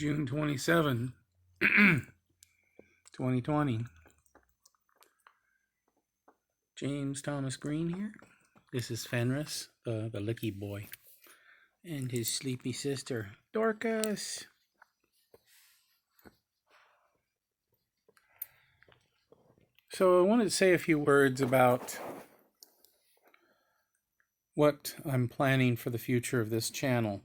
June 27, 2020. James Thomas Green here. This is Fenris, the Licky boy, and his sleepy sister, Dorcas. So I wanted to say a few words about what I'm planning for the future of this channel.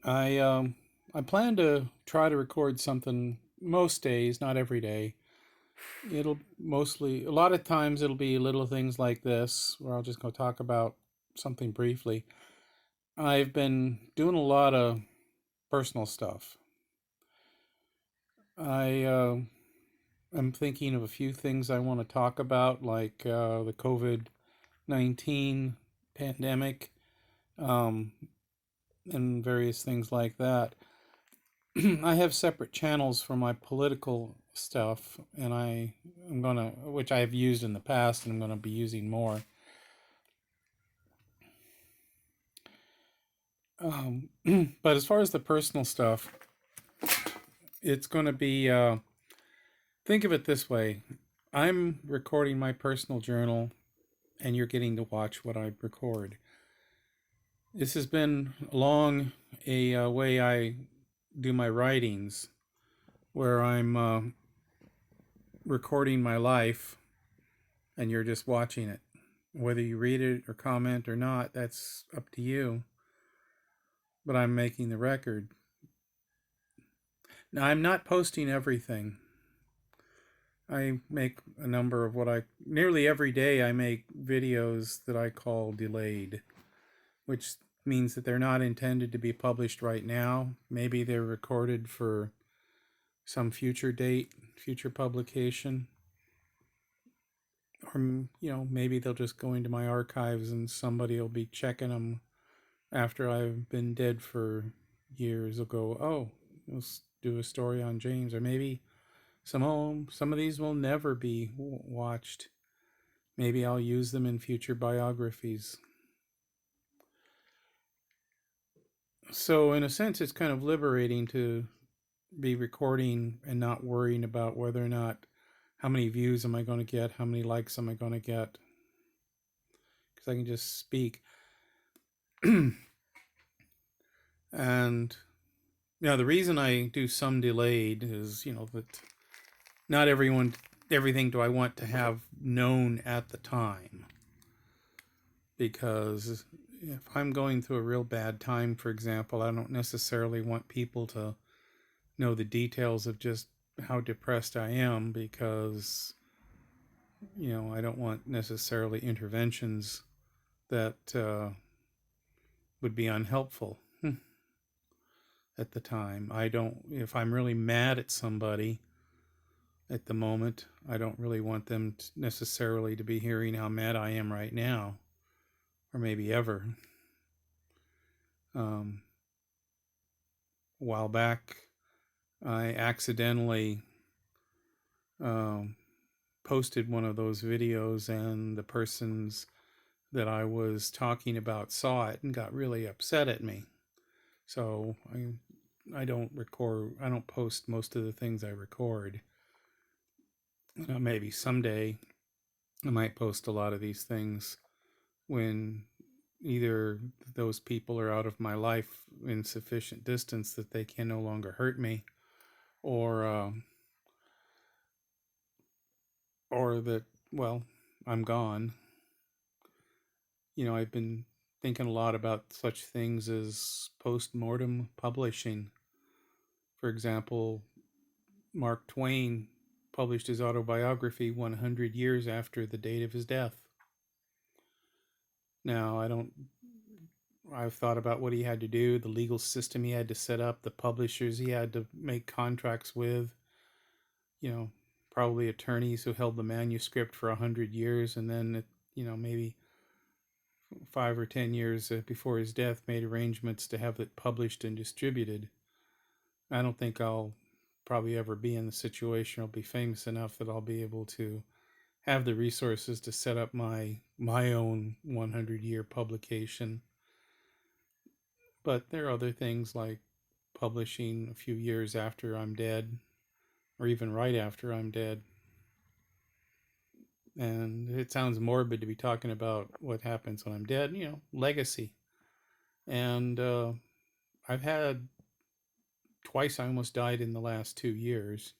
I plan to try to record something most days, not every day. It'll mostly, a lot of times it'll be little things like this, where I'll just go talk about something briefly. I've been doing a lot of personal stuff. I'm thinking of a few things I want to talk about, like the COVID-19 pandemic, and various things like that. I have separate channels for my political stuff, and which I have used in the past, and I'm gonna be using more. But as far as the personal stuff, it's going to be, think of it this way. I'm recording my personal journal, and you're getting to watch what I record. This has been long a way I do my writings, where I'm recording my life, and you're just watching it. Whether you read it or comment or not, that's up to you. But I'm making the record. Now, I'm not posting everything. I make a number of nearly every day I make videos that I call delayed, which means that they're not intended to be published right now. Maybe they're recorded for some future date, future publication. Or, maybe they'll just go into my archives and somebody will be checking them after I've been dead for years. They'll go, oh, let's do a story on James. Or maybe some of these will never be watched. Maybe I'll use them in future biographies. So in a sense, it's kind of liberating to be recording and not worrying about whether or not, how many views am I going to get, how many likes am I going to get, because I can just speak. And the reason I do some delayed is, that not everything do I want to have known at the time. Because if I'm going through a real bad time, for example, I don't necessarily want people to know the details of just how depressed I am, because, I don't want necessarily interventions that would be unhelpful at the time. If I'm really mad at somebody at the moment, I don't really want them necessarily to be hearing how mad I am right now, or maybe ever. A while back, I accidentally posted one of those videos, and the persons that I was talking about saw it and got really upset at me. So I don't post most of the things I record. Maybe someday I might post a lot of these things when either those people are out of my life in sufficient distance that they can no longer hurt me, or that, well, I'm gone. I've been thinking a lot about such things as post-mortem publishing. For example, Mark Twain published his autobiography 100 years after the date of his death. Now, I've thought about what he had to do, the legal system he had to set up, the publishers he had to make contracts with, probably attorneys who held the manuscript for 100 years, and then, maybe 5 or 10 years before his death made arrangements to have it published and distributed. I don't think I'll probably ever be in the situation or be famous enough that I'll be able to have the resources to set up my own 100-year publication. But there are other things like publishing a few years after I'm dead, or even right after I'm dead. And it sounds morbid to be talking about what happens when I'm dead, legacy. And I've had twice, I almost died in the last 2 years.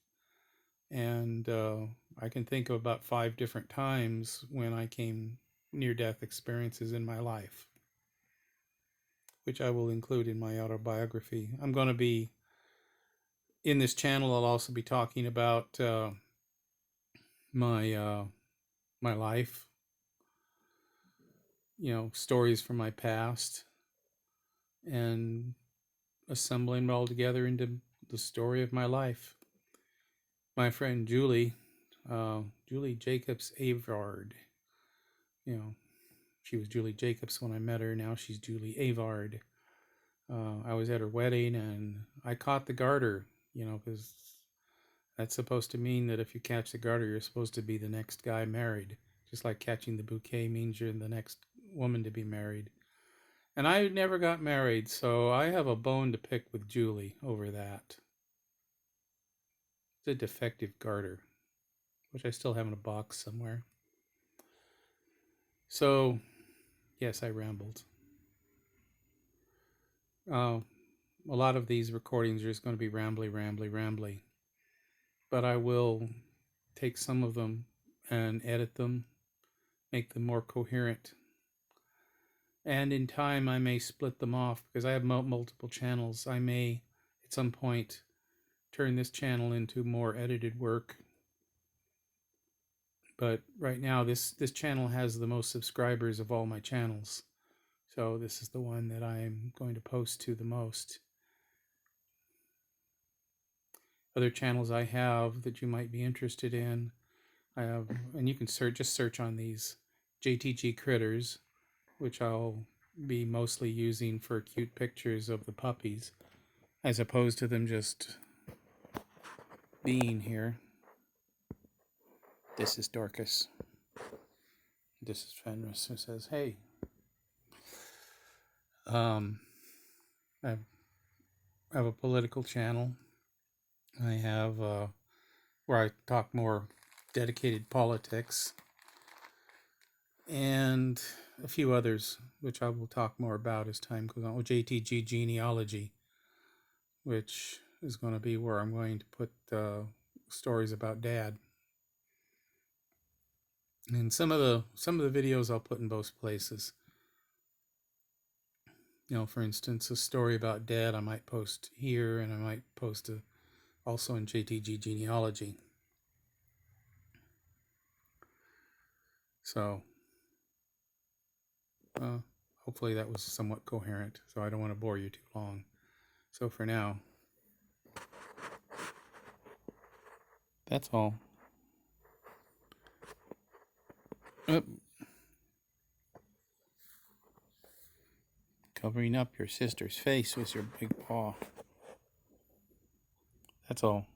And I can think of about 5 different times when I came near death experiences in my life, which I will include in my autobiography. I'm going to be, in this channel, I'll also be talking about my my life, stories from my past, and assembling it all together into the story of my life. My friend Julie, Julie Jacobs Avard, she was Julie Jacobs when I met her. Now she's Julie Avard. I was at her wedding and I caught the garter, because that's supposed to mean that if you catch the garter, you're supposed to be the next guy married. Just like catching the bouquet means you're the next woman to be married. And I never got married, so I have a bone to pick with Julie over that. It's a defective garter, which I still have in a box somewhere. So, yes, I rambled. A lot of these recordings are just going to be rambly. But I will take some of them and edit them, make them more coherent. And in time, I may split them off because I have multiple channels. I may, at some point, turn this channel into more edited work. But right now, this channel has the most subscribers of all my channels. So this is the one that I'm going to post to the most. Other channels I have that you might be interested in, I have, and you can just search on these, JTG Critters, which I'll be mostly using for cute pictures of the puppies, as opposed to them just being here. This is Dorcas. This is Fenris, who says, hey. I have a political channel. I have where I talk more dedicated politics, and a few others, which I will talk more about as time goes on. JTG Genealogy, which is going to be where I'm going to put stories about Dad. And some of the videos I'll put in both places. For instance, a story about Dad I might post here, and I might post also in JTG Genealogy. So, hopefully that was somewhat coherent, so I don't want to bore you too long. So for now, that's all. Covering up your sister's face with your big paw. That's all.